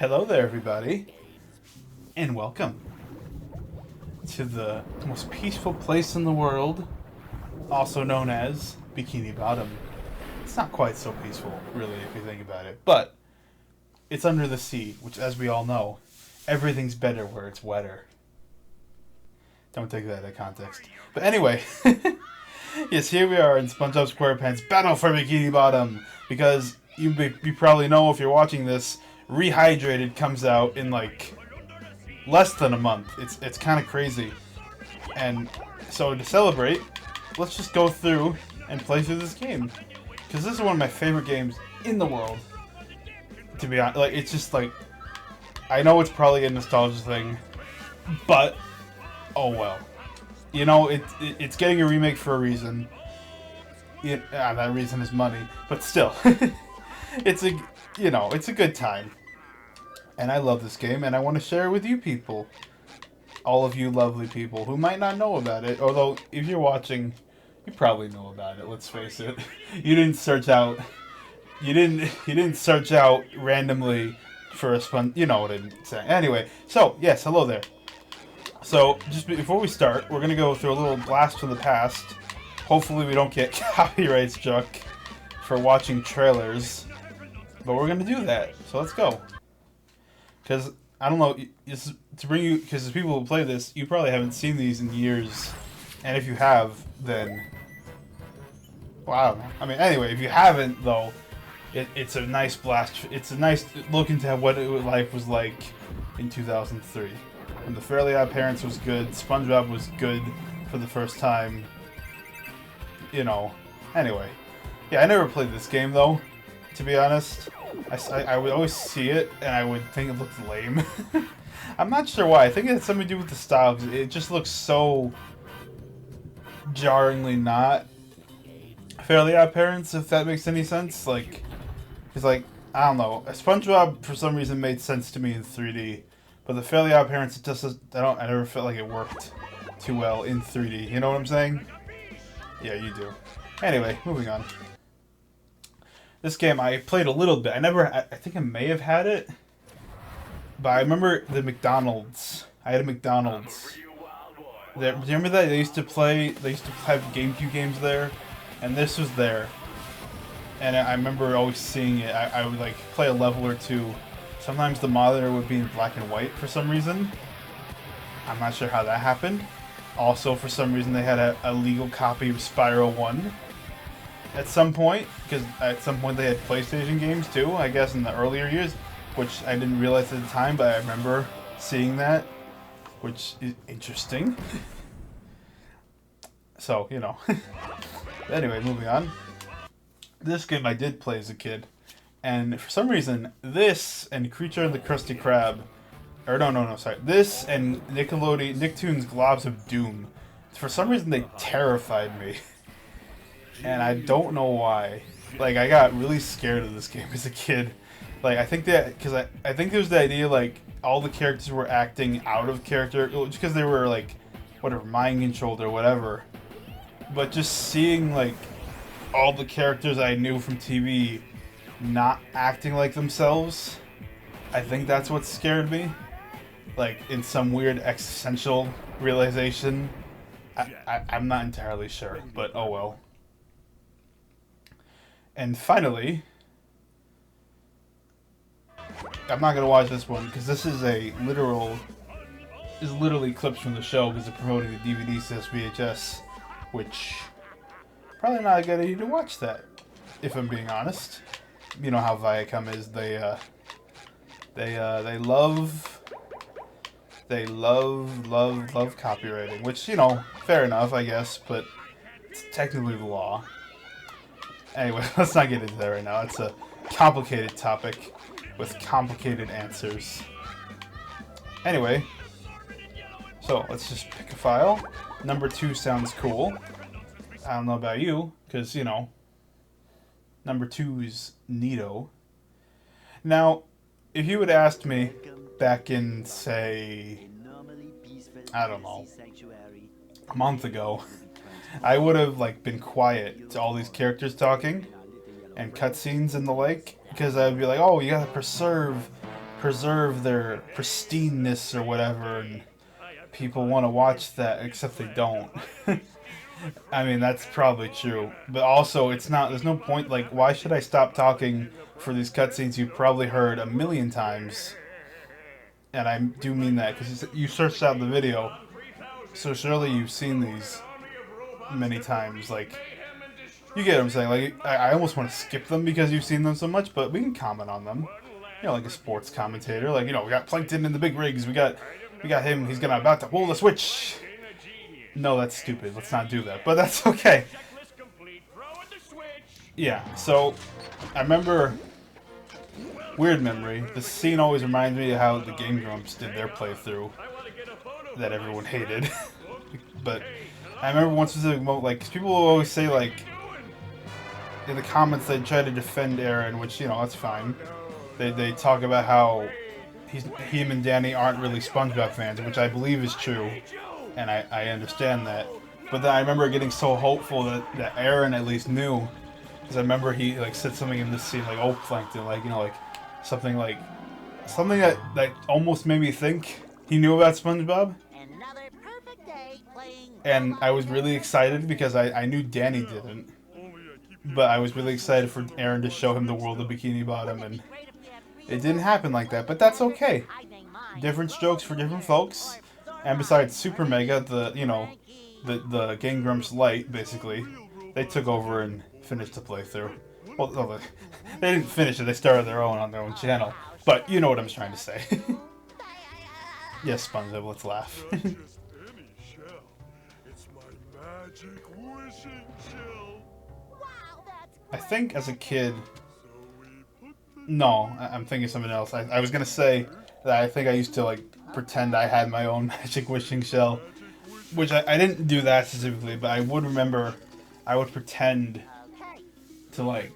Hello there, everybody, and welcome to the most peaceful place in the world, also known as Bikini Bottom. It's not quite so peaceful, really, if you think about it, but it's under the sea, which, as we all know, everything's better where it's wetter. Don't take that out of context. But anyway, yes, here we are in SpongeBob SquarePants Battle for Bikini Bottom, because you probably know if you're watching this, Rehydration comes out in like less than a month. It's kind of crazy. And so to celebrate, let's just go through and play through this game, because this is one of my favorite games in the world. To be honest, like, it's just like, I know it's probably a nostalgia thing, but oh well. You know, it's getting a remake for a reason. That reason is money, but still, it's a good time. And I love this game, and I want to share it with you people. All of you lovely people who might not know about it. Although, if you're watching, you probably know about it, let's face it. You didn't search out... You didn't search out randomly for a spun... You know what I'm saying. Anyway, so, yes, hello there. So, just before we start, we're going to go through a little blast from the past. Hopefully we don't get copyright struck for watching trailers. But we're going to do that, so let's go. Because, I don't know, to bring you, because the people who play this, you probably haven't seen these in years. And if you have, then, well, I don't know. I mean, anyway, if you haven't, though, it's a nice blast. It's a nice look into what life was like in 2003. When the Fairly Odd Parents was good, SpongeBob was good for the first time. You know, anyway. Yeah, I never played this game, though, to be honest. I would always see it, and I would think it looked lame. I'm not sure why. I think it had something to do with the style, because it just looks so jarringly not Fairly Odd Parents, if that makes any sense. Like, it's like, I don't know. SpongeBob, for some reason, made sense to me in 3D, but the Fairly Odd Parents, it just, I never felt like it worked too well in 3D. You know what I'm saying? Yeah, you do. Anyway, moving on. This game, I played a little bit. I think I may have had it. But I remember the McDonald's. I had a McDonald's. Do you remember that? They used to have GameCube games there. And this was there. And I remember always seeing it. I would like play a level or two. Sometimes the monitor would be in black and white for some reason. I'm not sure how that happened. Also, for some reason, they had a legal copy of Spyro 1. At some point, because at some point they had PlayStation games too, I guess in the earlier years, which I didn't realize at the time, but I remember seeing that, which is interesting. So, you know. Anyway, moving on. This game I did play as a kid, and for some reason, this and Creature and the Krusty Krab, or no, sorry, this and Nicktoons Globs of Doom, for some reason they terrified me. And I don't know why. Like, I got really scared of this game as a kid. Like, I think that, because I think there's the idea, like, all the characters were acting out of character, just because they were, like, whatever, mind controlled or whatever. But just seeing, like, all the characters I knew from TV not acting like themselves, I think that's what scared me. Like, in some weird existential realization. I'm not entirely sure, but oh well. And finally, I'm not going to watch this one because this is literally clips from the show because they're promoting the DVD slash VHS, which probably not a good idea to watch that, if I'm being honest. You know how Viacom is. They love copywriting, which, you know, fair enough, I guess, but it's technically the law. Anyway, let's not get into that right now. It's a complicated topic with complicated answers. Anyway, so let's just pick a file. Number 2 sounds cool. I don't know about you, because, you know, number 2 is neato. Now, if you had asked me back in, say, I don't know, a month ago, I would have, like, been quiet to all these characters talking and cutscenes and the like, because I would be like, oh, you gotta preserve preserve their pristineness or whatever, and people want to watch that, except they don't. I mean, that's probably true. But also, it's not, there's no point, like, why should I stop talking for these cutscenes you've probably heard a million times? And I do mean that, because you searched out the video, so surely you've seen these many times. Like, you get what I'm saying. Like, I almost want to skip them because you've seen them so much, but we can comment on them. You know, like a sports commentator. Like, you know, we got Plankton in the big rigs. We got him. He's about to pull the switch. No, that's stupid. Let's not do that. But that's okay. Yeah, so I remember, weird memory, this scene always reminds me of how the Game Grumps did their playthrough that everyone hated. But I remember one specific moment, like, 'cause people will always say, like, in the comments they try to defend Aaron, which, you know, that's fine. They talk about how him and Danny aren't really SpongeBob fans, which I believe is true. And I understand that. But then I remember getting so hopeful that Aaron at least knew. Because I remember he, like, said something in this scene, like, oh, Plankton, like, you know, like, something that almost made me think he knew about SpongeBob. And I was really excited because I knew Danny didn't. But I was really excited for Aaron to show him the world of Bikini Bottom, and it didn't happen like that, but that's okay. Different strokes for different folks. And besides Super Mega, the Game Grumps Light, basically, they took over and finished the playthrough. Well, no, they didn't finish it, they started their own on their own channel. But you know what I'm trying to say. Yes, SpongeBob, let's laugh. I think as a kid... No, I'm thinking something else. I was going to say that I think I used to, like, pretend I had my own magic wishing shell. Which I didn't do that specifically, but I would remember I would pretend to, like...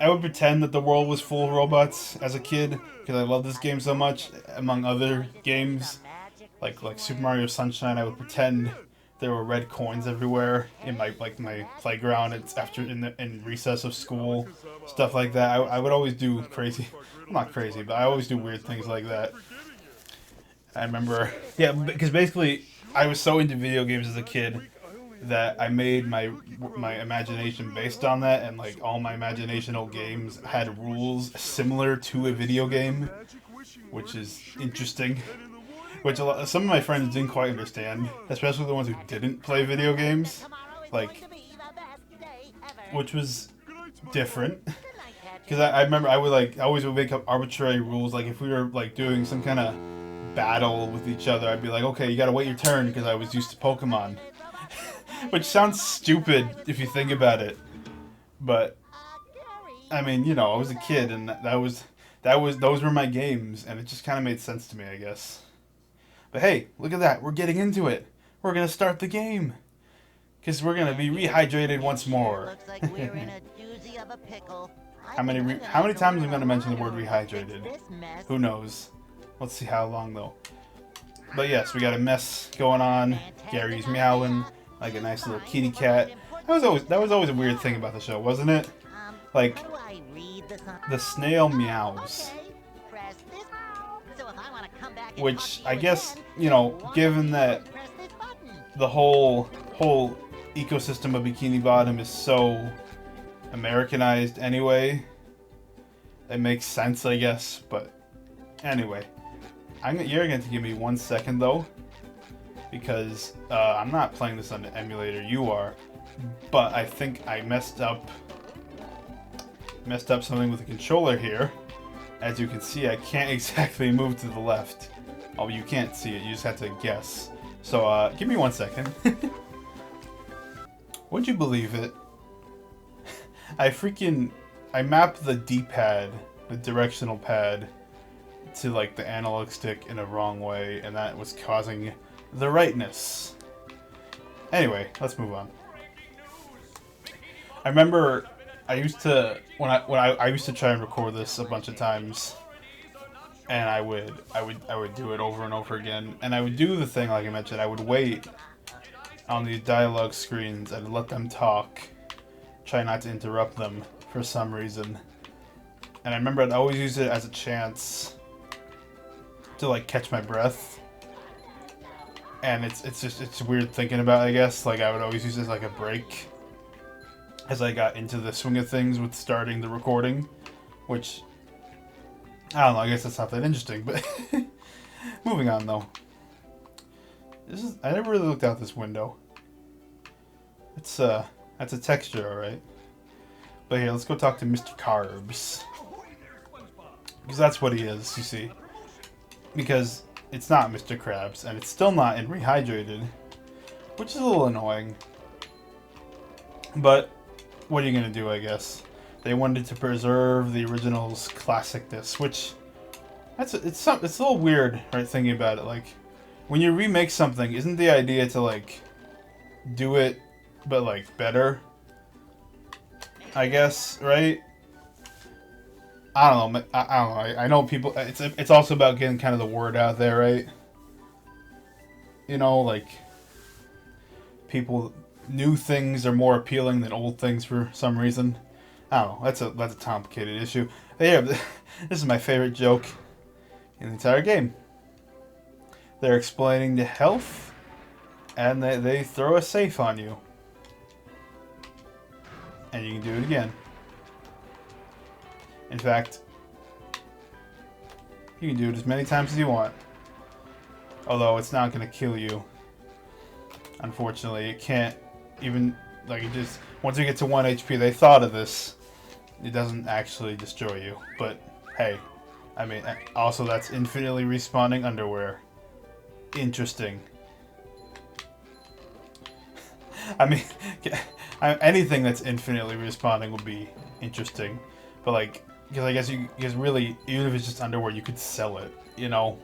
I would pretend that the world was full of robots as a kid, because I loved this game so much, among other games. Like Super Mario Sunshine, I would pretend there were red coins everywhere in my playground. It's in recess of school, stuff like that. I would always do crazy, well, not crazy, but I always do weird things like that. I remember, yeah, because basically I was so into video games as a kid that I made my imagination based on that, and like all my imaginational games had rules similar to a video game, which is interesting. Which some of my friends didn't quite understand, especially the ones who didn't play video games, like, which was different. Because I remember I always would make up arbitrary rules, like if we were like doing some kind of battle with each other, I'd be like, okay, you gotta wait your turn because I was used to Pokemon. Which sounds stupid if you think about it, but I mean, you know, I was a kid and those were my games, and it just kind of made sense to me, I guess. But hey, look at that. We're getting into it. We're going to start the game. Because we're going to be rehydrated once more. How many times am I going to mention the word rehydrated? Who knows? Let's see how long, though. But yes, we got a mess going on. Gary's meowing like a nice little kitty cat. That was always a weird thing about the show, wasn't it? Like, the snail meows. Which, I guess, you know, given that the whole ecosystem of Bikini Bottom is so Americanized anyway, it makes sense, I guess. But anyway, you're going to give me 1 second, though, because I'm not playing this on the emulator, you are. But I think I messed up something with the controller here. As you can see, I can't exactly move to the left. Oh, you can't see it. You just have to guess. So, give me 1 second. Would you believe it? I mapped the D-pad, the directional pad, to, like, the analog stick in a wrong way, and that was causing the rightness. Anyway, let's move on. I remember I used to I used to try and record this a bunch of times, and I would do it over and over again, and I would do the thing like I mentioned. I would wait on these dialogue screens and let them talk, try not to interrupt them for some reason. And I remember I'd always use it as a chance to like catch my breath. And it's weird thinking about it, I guess. Like I would always use it as like a break as I got into the swing of things with starting the recording, which I don't know, I guess that's not that interesting, but moving on though. I never really looked out this window. It's that's a texture, alright. But here, let's go talk to Mr. Carbs. Because that's what he is, you see. Because it's not Mr. Krabs, and it's still not in Rehydrated, which is a little annoying. But what are you gonna do, I guess? They wanted to preserve the original's classicness, which it's a little weird, right? Thinking about it, like when you remake something, isn't the idea to like do it, but like better? I guess, right? I don't know. I don't know. I know people. It's also about getting kind of the word out there, right? You know, like people, new things are more appealing than old things for some reason. I don't know. That's a complicated issue. But yeah, this is my favorite joke in the entire game. They're explaining the health, and they throw a safe on you, and you can do it again. In fact, you can do it as many times as you want. Although it's not going to kill you. Unfortunately, it can't even, like, it just, once you get to 1 HP, they thought of this. It doesn't actually destroy you. But, hey, I mean, also that's infinitely respawning underwear. Interesting. I mean, anything that's infinitely respawning would be interesting. But, like, because I guess because really, even if it's just underwear, you could sell it, you know?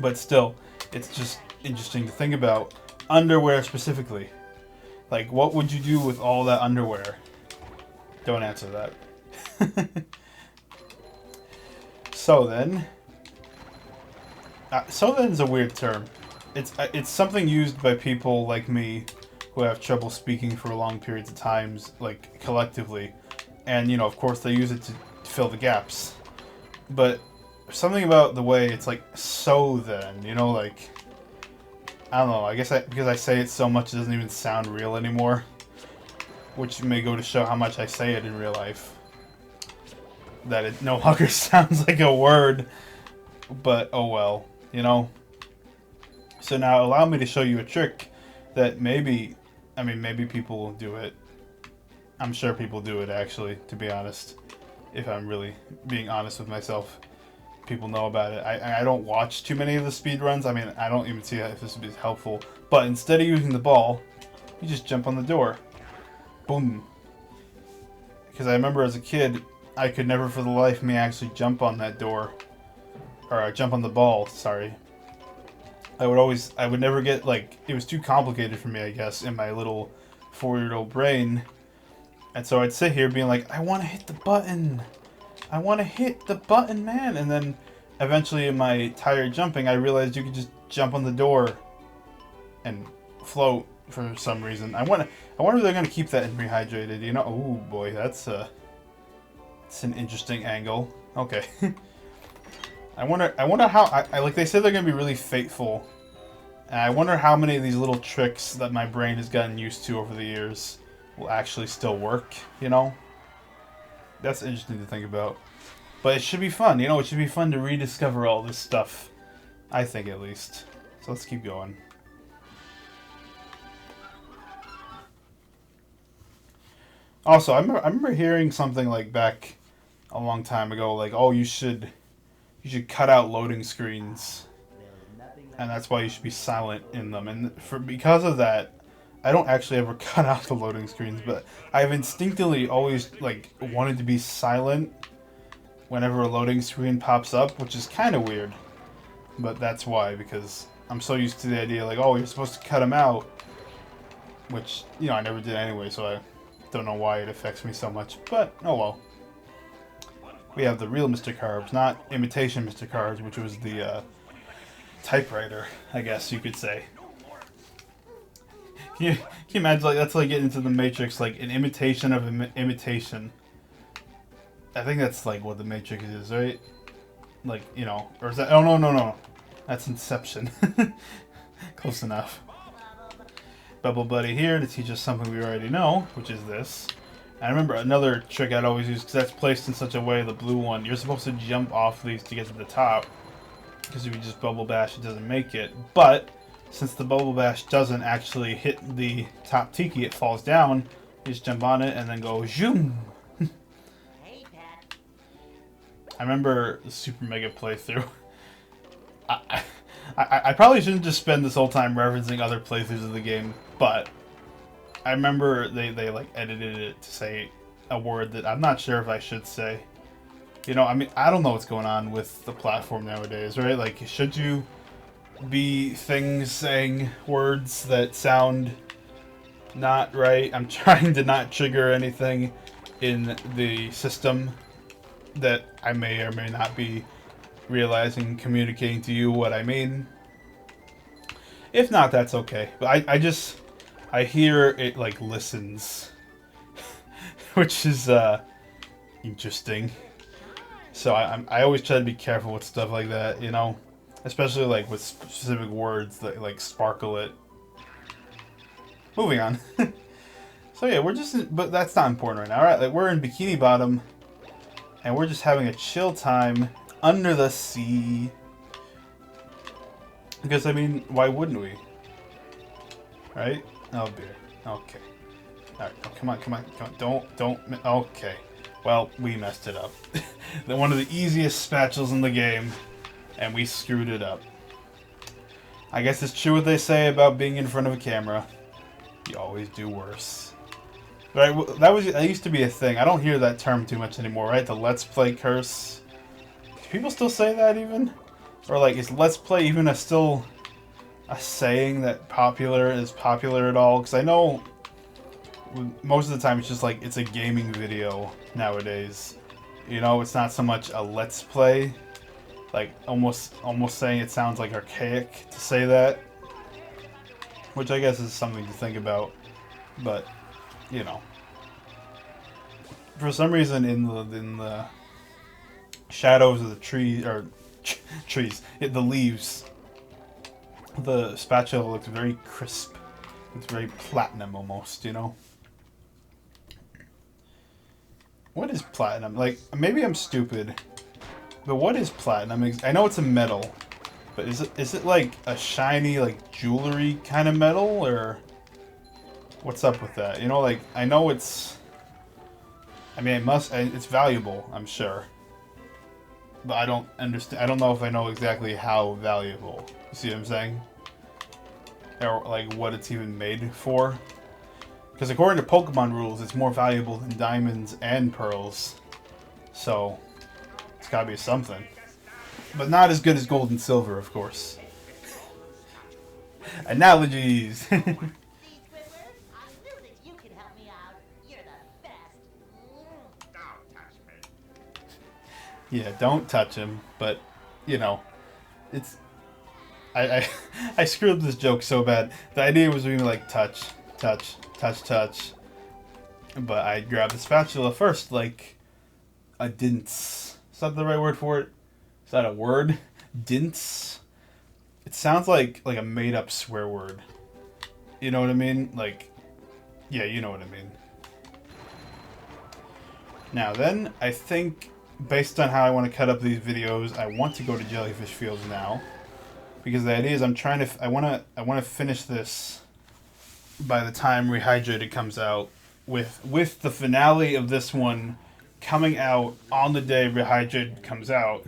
But still, it's just interesting to think about underwear specifically. Like, what would you do with all that underwear? Don't answer that. So then is a weird term. It's something used by people like me who have trouble speaking for long periods of times, like collectively. And, you know, of course, they use it to fill the gaps. But something about the way it's like, so then, you know, like, I don't know, I guess because I say it so much, it doesn't even sound real anymore. Which may go to show how much I say it in real life. That it no longer sounds like a word. But, oh well, you know. So now, allow me to show you a trick that maybe people will do it. I'm sure people do it, actually, to be honest. If I'm really being honest with myself. People know about it. I don't watch too many of the speedruns. I mean, I don't even see if this would be helpful. But instead of using the ball, you just jump on the door. Boom. Because I remember as a kid, I could never for the life of me actually jump on that door. Or jump on the ball, sorry. I would never get, like, it was too complicated for me, I guess, in my little 4-year-old brain. And so I'd sit here being like, I want to hit the button. I want to hit the button, man. And then eventually in my tired jumping, I realized you could just jump on the door and float for some reason. I wonder if they're going to keep that in Rehydrated, you know? Oh boy, that's an interesting angle. Okay. I wonder how, like they said they're going to be really faithful. And I wonder how many of these little tricks that my brain has gotten used to over the years will actually still work, you know? That's interesting to think about. But it should be fun, you know? It should be fun to rediscover all this stuff. I think, at least. So let's keep going. Also, I remember hearing something like back a long time ago, like, oh, you should cut out loading screens. And that's why you should be silent in them. And because of that, I don't actually ever cut out the loading screens, but I've instinctively always, like, wanted to be silent whenever a loading screen pops up, which is kind of weird. But that's why, because I'm so used to the idea, like, oh, you're supposed to cut them out. Which, you know, I never did anyway, so I don't know why it affects me so much. But, oh well. We have the real Mr. Carbs, not imitation Mr. Carbs, which was the typewriter, I guess you could say. Can you imagine, like, that's like getting into the Matrix, like an imitation of an imitation. I think that's like what the Matrix is, right? Like, you know, or is that? Oh no, that's Inception. Close enough. Bubble Buddy here to teach us something we already know, which is this. I remember another trick I'd always use, because that's placed in such a way, the blue one, you're supposed to jump off these to get to the top, because if you just Bubble Bash, it doesn't make it. But since the Bubble Bash doesn't actually hit the top tiki, it falls down, you just jump on it and then go zoom. I remember the Super Mega playthrough. I probably shouldn't just spend this whole time referencing other playthroughs of the game, but I remember they like edited it to say a word that I'm not sure if I should say. You know, I mean, I don't know what's going on with the platform nowadays, right? Like, should you be things saying words that sound not right? I'm trying to not trigger anything in the system that I may or may not be realizing, communicating to you what I mean. If not, that's okay. But I hear it like listens, which is interesting. So I always try to be careful with stuff like that, you know, especially like with specific words that like sparkle it. Moving on. So yeah, but that's not important right now. All right, like we're in Bikini Bottom, and we're just having a chill time under the sea. Because, I mean, why wouldn't we? Right? Oh, dear. Okay. Alright, oh, come on. Don't. Okay. Well, we messed it up. One of the easiest spatulas in the game, and we screwed it up. I guess it's true what they say about being in front of a camera. You always do worse. Right? That used to be a thing. I don't hear that term too much anymore, right? The Let's Play curse. Do people still say that even? Or like, is Let's Play even still a saying that is popular at all? Because I know most of the time it's just like, it's a gaming video nowadays. You know, it's not so much a Let's Play. Like, almost saying it sounds like archaic to say that. Which I guess is something to think about. But, you know. For some reason in the shadows of the trees, or the leaves, the spatula looks very crisp. It's very platinum almost, you know? What is platinum? Like, maybe I'm stupid, but what is platinum? I know it's a metal, but is it like a shiny, like, jewelry kind of metal, or what's up with that? You know, like, I know it's... I mean, it's valuable, I'm sure. But I don't understand. I don't know if I know exactly how valuable. You see what I'm saying? Or like what it's even made for. Because according to Pokemon rules, it's more valuable than diamonds and pearls. So it's gotta be something. But not as good as gold and silver, of course. Analogies. Yeah, don't touch him, but, you know, it's... I screwed up this joke so bad. The idea was we like touch. But I grabbed the spatula first, like a dince. Is that the right word for it? Is that a word? Dince? It sounds like a made-up swear word. You know what I mean? Like, yeah, you know what I mean. Now then, I think... based on how I want to cut up these videos, I want to go to Jellyfish Fields now, because the idea is I want to finish this by the time Rehydrated comes out, with the finale of this one coming out on the day Rehydrated comes out,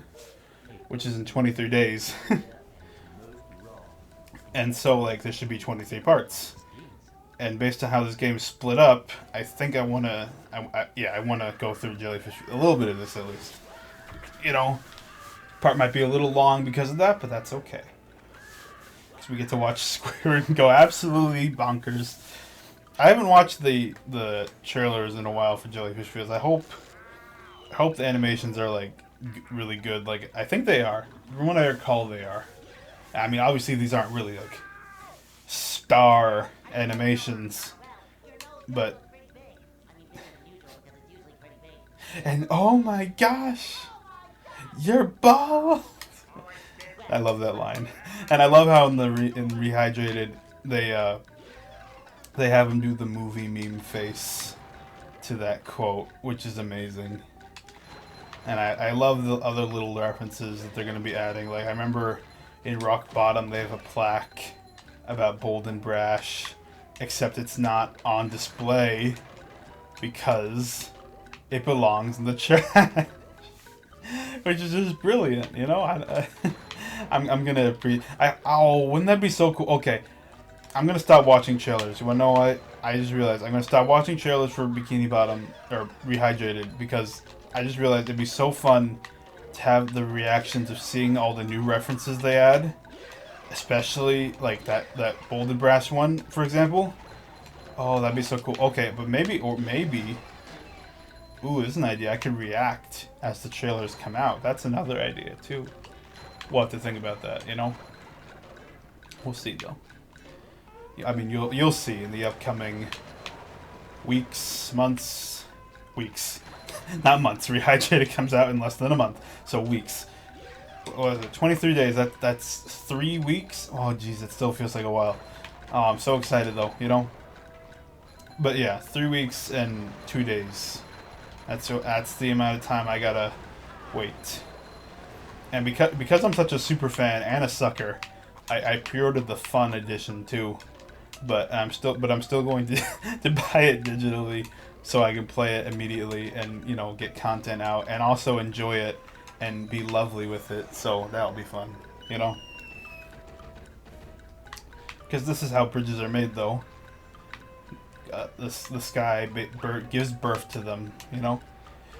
which is in 23 days. And so like there should be 23 parts. And based on how this game is split up, I think I want to go through Jellyfish, a little bit of this at least. You know, part might be a little long because of that, but that's okay. Because we get to watch Squidward go absolutely bonkers. I haven't watched the trailers in a while for Jellyfish Fields. I hope the animations are like really good. Like I think they are. From what I recall, they are. I mean, obviously these aren't really like star animations, but And oh my gosh, you're bald. I love that line, and I love how in Rehydrated they have him do the movie meme face to that quote, which is amazing. And I love the other little references that they're going to be adding. Like, I remember in Rock Bottom, they have a plaque about Bold and Brash, except it's not on display because it belongs in the trash. Which is just brilliant, you know? I'm going to... Oh, wouldn't that be so cool? Okay, I'm going to stop watching trailers. You want to know what? I just realized I'm going to stop watching trailers for Bikini Bottom, or Rehydrated, because I just realized it'd be so fun to have the reactions of seeing all the new references they add. Especially, like, that Bold and Brass one, for example. Oh, that'd be so cool. Okay, but maybe... Ooh, this is an idea. I could react as the trailers come out. That's another idea, too. We'll have to think about that, you know? We'll see, though. I mean, you'll see in the upcoming weeks, months... Weeks. Not months. Rehydrated comes out in less than a month. So weeks. What was it? 23 days. That's 3 weeks? Oh, jeez. It still feels like a while. Oh, I'm so excited, though, you know? But, yeah. 3 weeks and 2 days. That's the amount of time I gotta wait. And because I'm such a super fan and a sucker, I pre-ordered the fun edition too. But I'm still going to to buy it digitally so I can play it immediately and, you know, get content out and also enjoy it and be lovely with it. So that'll be fun, you know. Because this is how bridges are made, though. The sky gives birth to them, you know?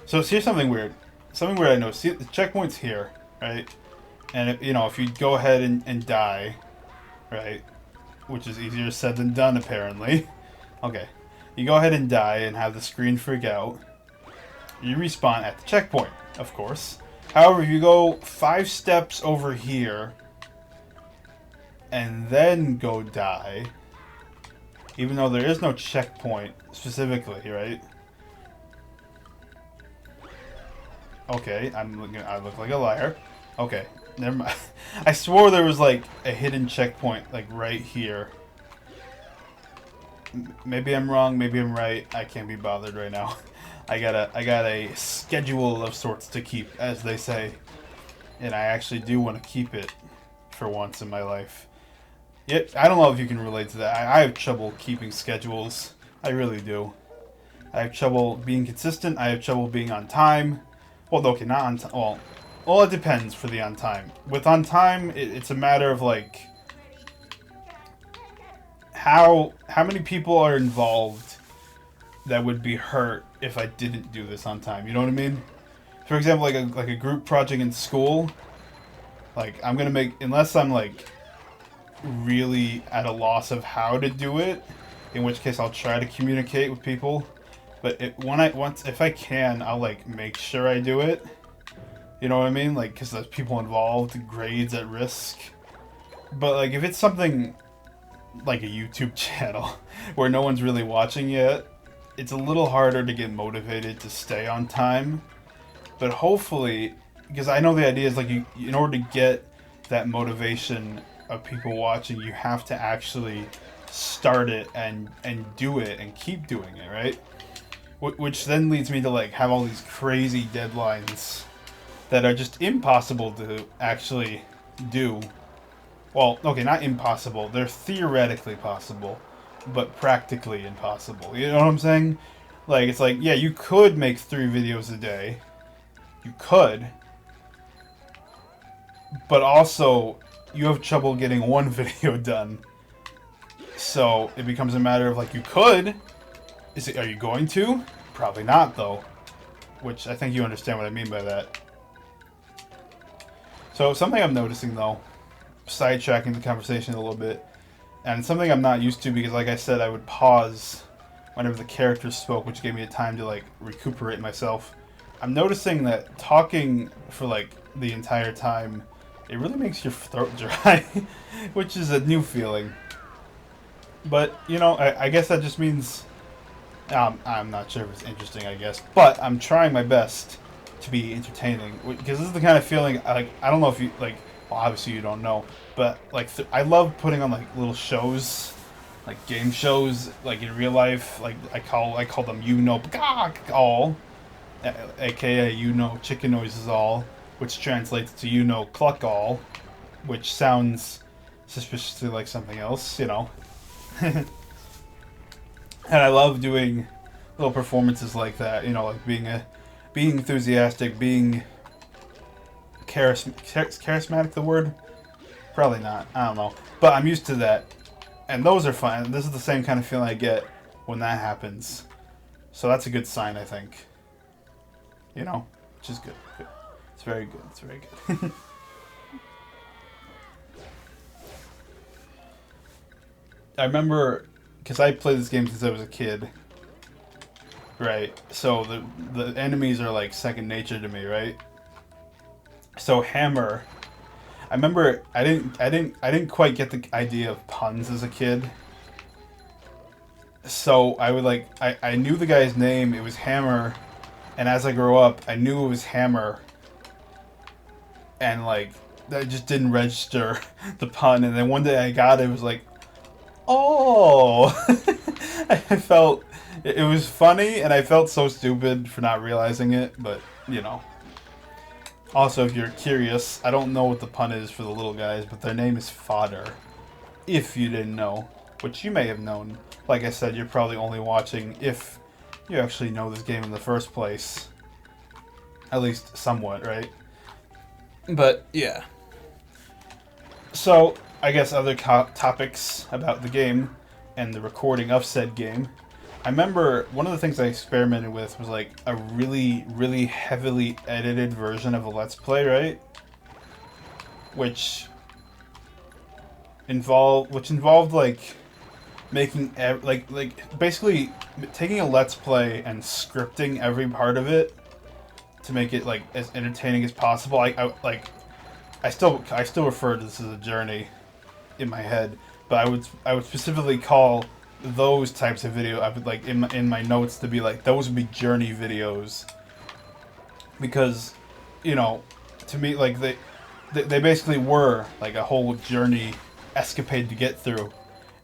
So here's something weird. Something weird I know. See, the checkpoint's here, right? And, if you go ahead and die, right? Which is easier said than done, apparently. Okay. You go ahead and die and have the screen freak out. You respawn at the checkpoint, of course. However, if you go 5 steps over here and then go die... Even though there is no checkpoint specifically, right? Okay, I look like a liar. Okay, never mind. I swore there was like a hidden checkpoint like right here. Maybe I'm wrong, maybe I'm right. I can't be bothered right now. I got a schedule of sorts to keep, as they say. And I actually do want to keep it for once in my life. Yet, I don't know if you can relate to that. I have trouble keeping schedules. I really do. I have trouble being consistent. I have trouble being on time. Well, okay, not on time. Well, it depends for the on time. With on time, it's a matter of, like, how many people are involved that would be hurt if I didn't do this on time. You know what I mean? For example, like a group project in school. Like, I'm going to make... Unless I'm, like... really at a loss of how to do it, in which case I'll try to communicate with people. But if I can, I'll like make sure I do it. You know what I mean? Like, because there's people involved, grades at risk. But like, if it's something like a YouTube channel where no one's really watching yet, it's a little harder to get motivated to stay on time. But hopefully, because I know the idea is like in order to get that motivation of people watching, you have to actually start it and do it and keep doing it, right? Which then leads me to like have all these crazy deadlines that are just impossible to actually do. Well, okay, not impossible. They're theoretically possible, but practically impossible. You know what I'm saying? Like, it's like, yeah, you could make 3 videos a day. You could. But also... you have trouble getting 1 video done. So it becomes a matter of like, you could. Are you going to? Probably not, though. Which I think you understand what I mean by that. So something I'm noticing, though, sidetracking the conversation a little bit, and something I'm not used to because, like I said, I would pause whenever the characters spoke, which gave me a time to like recuperate myself. I'm noticing that talking for like the entire time, it really makes your throat dry, which is a new feeling. But, you know, I guess that just means I'm not sure if it's interesting, I guess, but I'm trying my best to be entertaining because this is the kind of feeling like I don't know if you like. Well, obviously you don't know, but like I love putting on like little shows, like game shows, like in real life. Like I call them all, aka chicken noises all, which translates to cluck all, which sounds suspiciously like something else, and I love doing little performances like that. Like being enthusiastic, being charismatic. The word? Probably not. I don't know. But I'm used to that, and those are fun. This is the same kind of feeling I get when that happens. So that's a good sign, I think. Which is good. Good. It's very good. It's very good. I remember, because I played this game since I was a kid. Right. So the enemies are like second nature to me, right? So Hammer, I remember I didn't quite get the idea of puns as a kid. So I would I knew the guy's name, it was Hammer, and as I grew up, I knew it was Hammer. And like that just didn't register the pun, and then one day I got it was like, oh. I felt it was funny, and I felt so stupid for not realizing it, but Also, if you're curious, I don't know what the pun is for the little guys, but their name is Fodder. If you didn't know, which you may have known. Like I said, you're probably only watching if you actually know this game in the first place. At least somewhat, right? But, yeah. So, I guess other topics about the game and the recording of said game. I remember one of the things I experimented with was like a really, really heavily edited version of a Let's Play, right? Which involved like making basically taking a Let's Play and scripting every part of it to make it like as entertaining as possible. I still refer to this as a journey in my head, but I would specifically call those types of video, I would like in my notes to be like those would be journey videos, because to me like they basically were like a whole journey escapade to get through,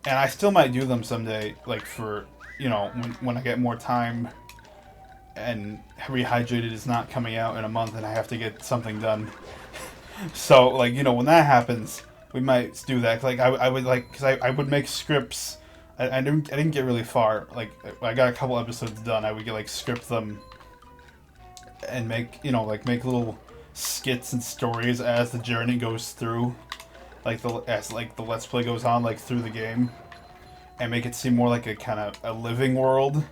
and I still might do them someday, like for when I get more time and Rehydrated is not coming out in a month and I have to get something done. So like when that happens, we might do that. Like I would like, because I would make scripts. I didn't get really far. Like I got a couple episodes done. I would get script them and make make little skits and stories as the journey goes through, as the Let's Play goes on through the game, and make it seem more like a kind of a living world,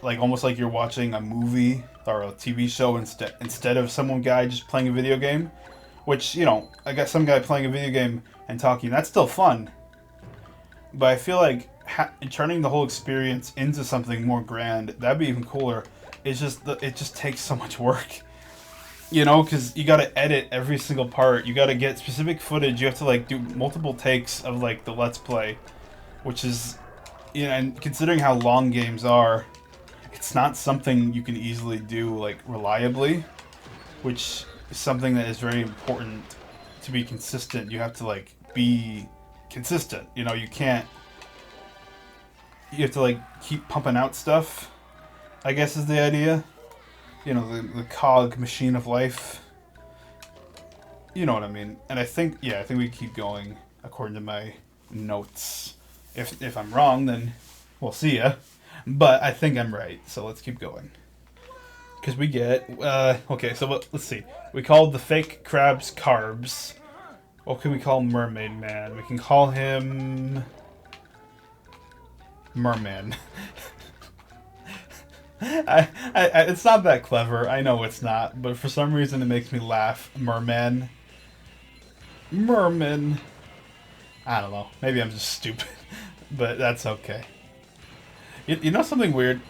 like almost like you're watching a movie or a TV show instead of some guy just playing a video game. Which I got some guy playing a video game and talking. That's still fun, but I feel like turning the whole experience into something more grand, that'd be even cooler. It just takes so much work, because you got to edit every single part. You got to get specific footage. You have to do multiple takes of the Let's Play, which is, and considering how long games are, it's not something you can easily do reliably, which is something that is very important to be consistent. You have to be consistent. You can't. You have to keep pumping out stuff, I guess is the idea. The cog machine of life. You know what I mean. And I think we keep going according to my notes. If I'm wrong, then we'll see ya. But I think I'm right, so let's keep going. Because we get okay. So let's see. We called the fake crabs carbs. What can we call Mermaid Man? We can call him Merman. It's not that clever. I know it's not, but for some reason it makes me laugh. Merman. Merman. I don't know. Maybe I'm just stupid, but that's okay. You know something weird?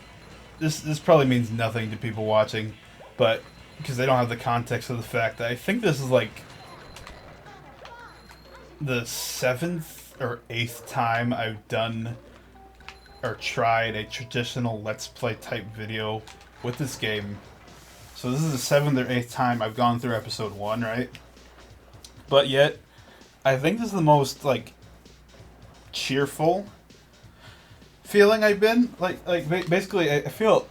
This probably means nothing to people watching, but because they don't have the context of the fact that I think this is the 7th or 8th time I've done or tried a traditional Let's Play type video with this game. So this is the 7th or 8th time I've gone through episode 1, right? But yet, I think this is the most, like, cheerful feeling I've been. Basically, I feel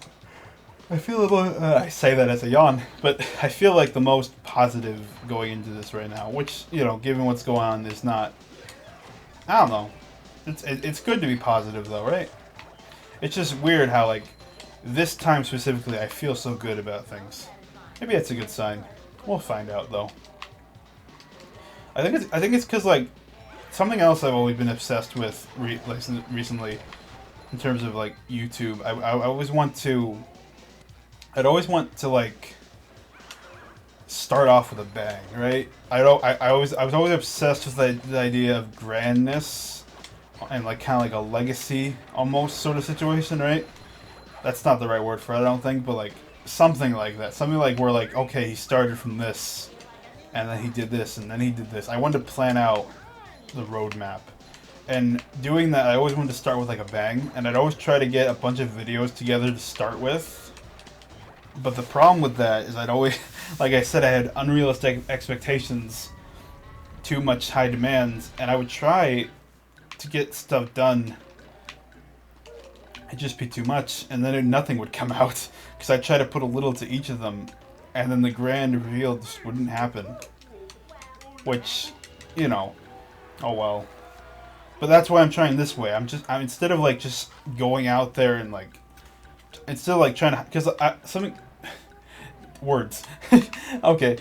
about, I say that as a yawn, but I feel like the most positive going into this right now, which, you know, given what's going on, is not, I don't know. It's good to be positive, though, right? It's just weird how, like, this time specifically, I feel so good about things. Maybe that's a good sign. We'll find out, though. I think it's because, like, something else I've always been obsessed with recently, in terms of, like, YouTube. I always want to, like, start off with a bang, right? I was always obsessed with the idea of grandness and, like, kind of like a legacy almost sort of situation, right? That's not the right word for it, I don't think, but, like, something like that. Something like where, like, okay, he started from this, and then he did this, and then he did this. I wanted to plan out the roadmap. And doing that, I always wanted to start with, like, a bang, and I'd always try to get a bunch of videos together to start with. But the problem with that is I'd always, like I said, I had unrealistic expectations, too much high demands, and I would try to get stuff done. It'd just be too much, and then nothing would come out, because I'd try to put a little to each of them, and then the grand reveal just wouldn't happen. Which, you know, oh well. But that's why I'm trying this way. I'm instead of, like, just going out there and, like, instead of, like, trying to, because something, words. Okay,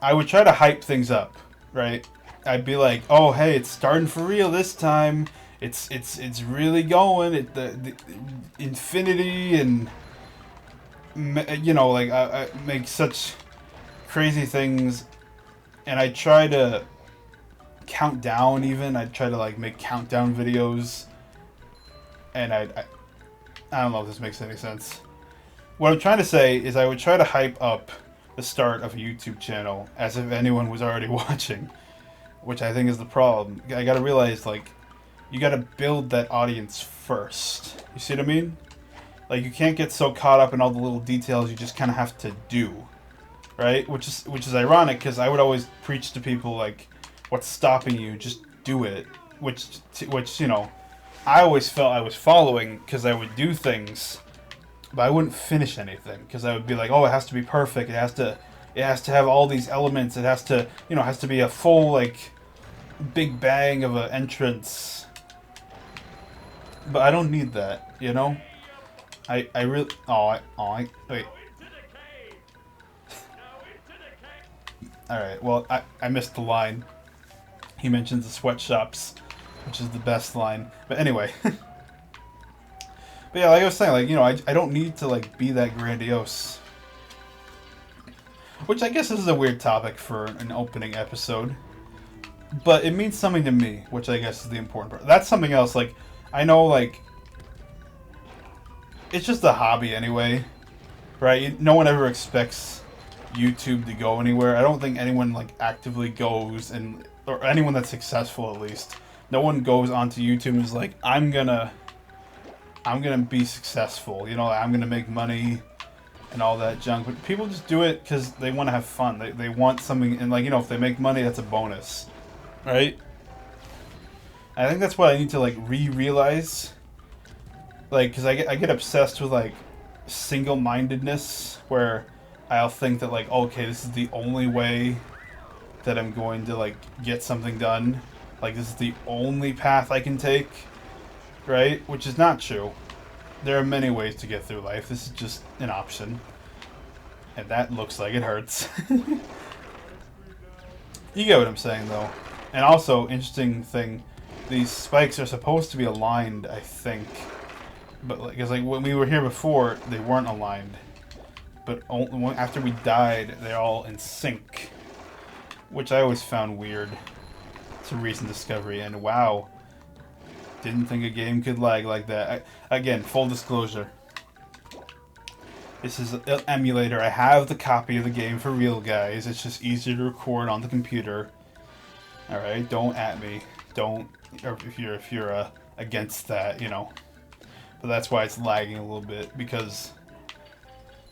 I would try to hype things up, right? I'd be like, oh, hey, it's starting for real this time. It's really going. The infinity, and, you know, like, I make such crazy things, and I try to count down even. I'd try to, like, make countdown videos, and I don't know if this makes any sense. What I'm trying to say is I would try to hype up the start of a YouTube channel as if anyone was already watching, which I think is the problem. I gotta realize, like, you gotta build that audience first. You see what I mean? Like, you can't get so caught up in all the little details. You just kind of have to do, right? Which is ironic, because I would always preach to people, like, what's stopping you? Just do it. Which you know, I always felt I was following, because I would do things, but I wouldn't finish anything, because I would be like, oh, it has to be perfect. It has to have all these elements. It has to, you know, has to be a full, like, big bang of an entrance. But I don't need that, you know? I really... wait. Alright, well, I missed the line. He mentions the sweatshops, which is the best line. But anyway. But yeah, like I was saying, like, you know, I don't need to, like, be that grandiose. Which I guess is a weird topic for an opening episode. But it means something to me, which I guess is the important part. That's something else, like... I know, like, it's just a hobby anyway, right? No one ever expects YouTube to go anywhere. I don't think anyone, like, actively goes, and or anyone that's successful, at least. No one goes onto YouTube and is like, I'm gonna be successful, you know, I'm gonna make money and all that junk. But people just do it because they want to have fun. They want something, and, like, you know, if they make money, that's a bonus, right? I think that's what I need to, like, realize, like, because I get obsessed with, like, single-mindedness, where I'll think that, like, okay, this is the only way that I'm going to, like, get something done. Like, this is the only path I can take, right? Which is not true. There are many ways to get through life. This is just an option. And that looks like it hurts. You get what I'm saying, though. And also, interesting thing, these spikes are supposed to be aligned, I think. But, like, because, like, when we were here before, they weren't aligned. But only after we died, they're all in sync. Which I always found weird. It's a recent discovery, and wow. Didn't think a game could lag like that. Again, full disclosure. This is an emulator. I have the copy of the game for real, guys. It's just easier to record on the computer. Alright, don't at me. Don't, or if you're against that, you know. but that's why it's lagging a little bit, because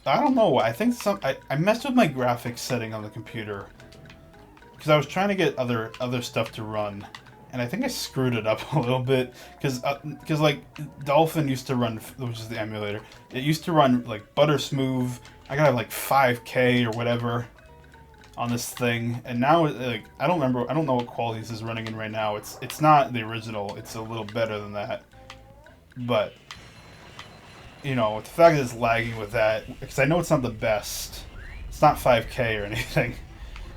I don't know. I think I messed with my graphics setting on the computer because I was trying to get other stuff to run, and I think I screwed it up a little bit because like Dolphin used to run, which is the emulator. It used to run like butter smooth. I got like 5K or whatever on this thing, and now like I don't know what quality this is running in right now. It's not the original. It's a little better than that, but you know, the fact that it's lagging with that, because I know it's not the best. It's not 5K or anything,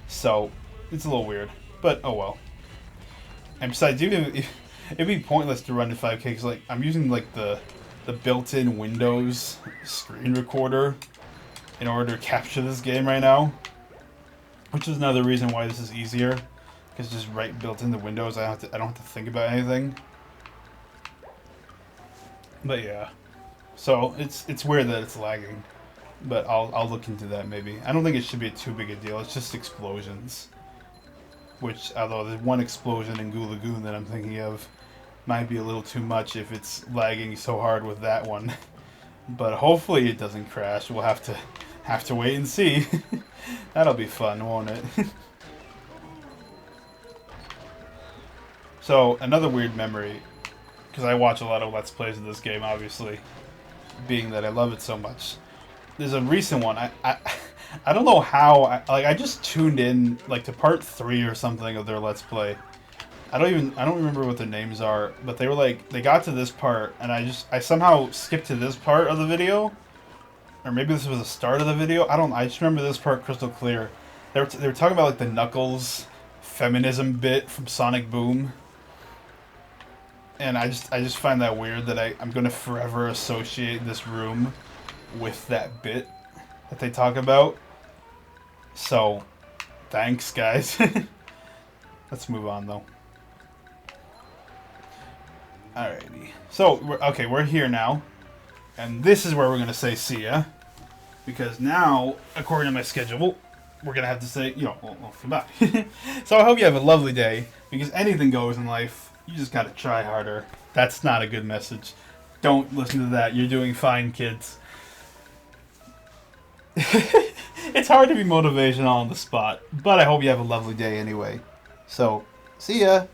so it's a little weird. But oh well. And besides, it'd be pointless to run to 5K because like I'm using like the built-in Windows screen recorder in order to capture this game right now, which is another reason why this is easier, because just right built into Windows, I don't have to think about anything. But yeah. So it's weird that it's lagging, but I'll look into that maybe. I don't think it should be too big a deal. It's just explosions, which although there's one explosion in Goo Lagoon that I'm thinking of, might be a little too much if it's lagging so hard with that one. But hopefully it doesn't crash. We'll have to wait and see. That'll be fun, won't it? So another weird memory, because I watch a lot of Let's Plays of this game, obviously, being that I love it so much. There's a recent one. I don't know how. I just tuned in like to part 3 or something of their Let's Play. I don't remember what their names are, but they were like they got to this part, and I somehow skipped to this part of the video, or maybe this was the start of the video. I just remember this part crystal clear. They were talking about like the Knuckles feminism bit from Sonic Boom. And I just find that weird that I'm going to forever associate this room with that bit that they talk about. So, thanks, guys. Let's move on, though. Alrighty. So, we're here now. And this is where we're going to say see ya. Because now, according to my schedule, we're going to have to say, well, goodbye. So I hope you have a lovely day. Because anything goes in life. You just gotta try harder. That's not a good message. Don't listen to that. You're doing fine, kids. It's hard to be motivational on the spot, but I hope you have a lovely day anyway. So, see ya!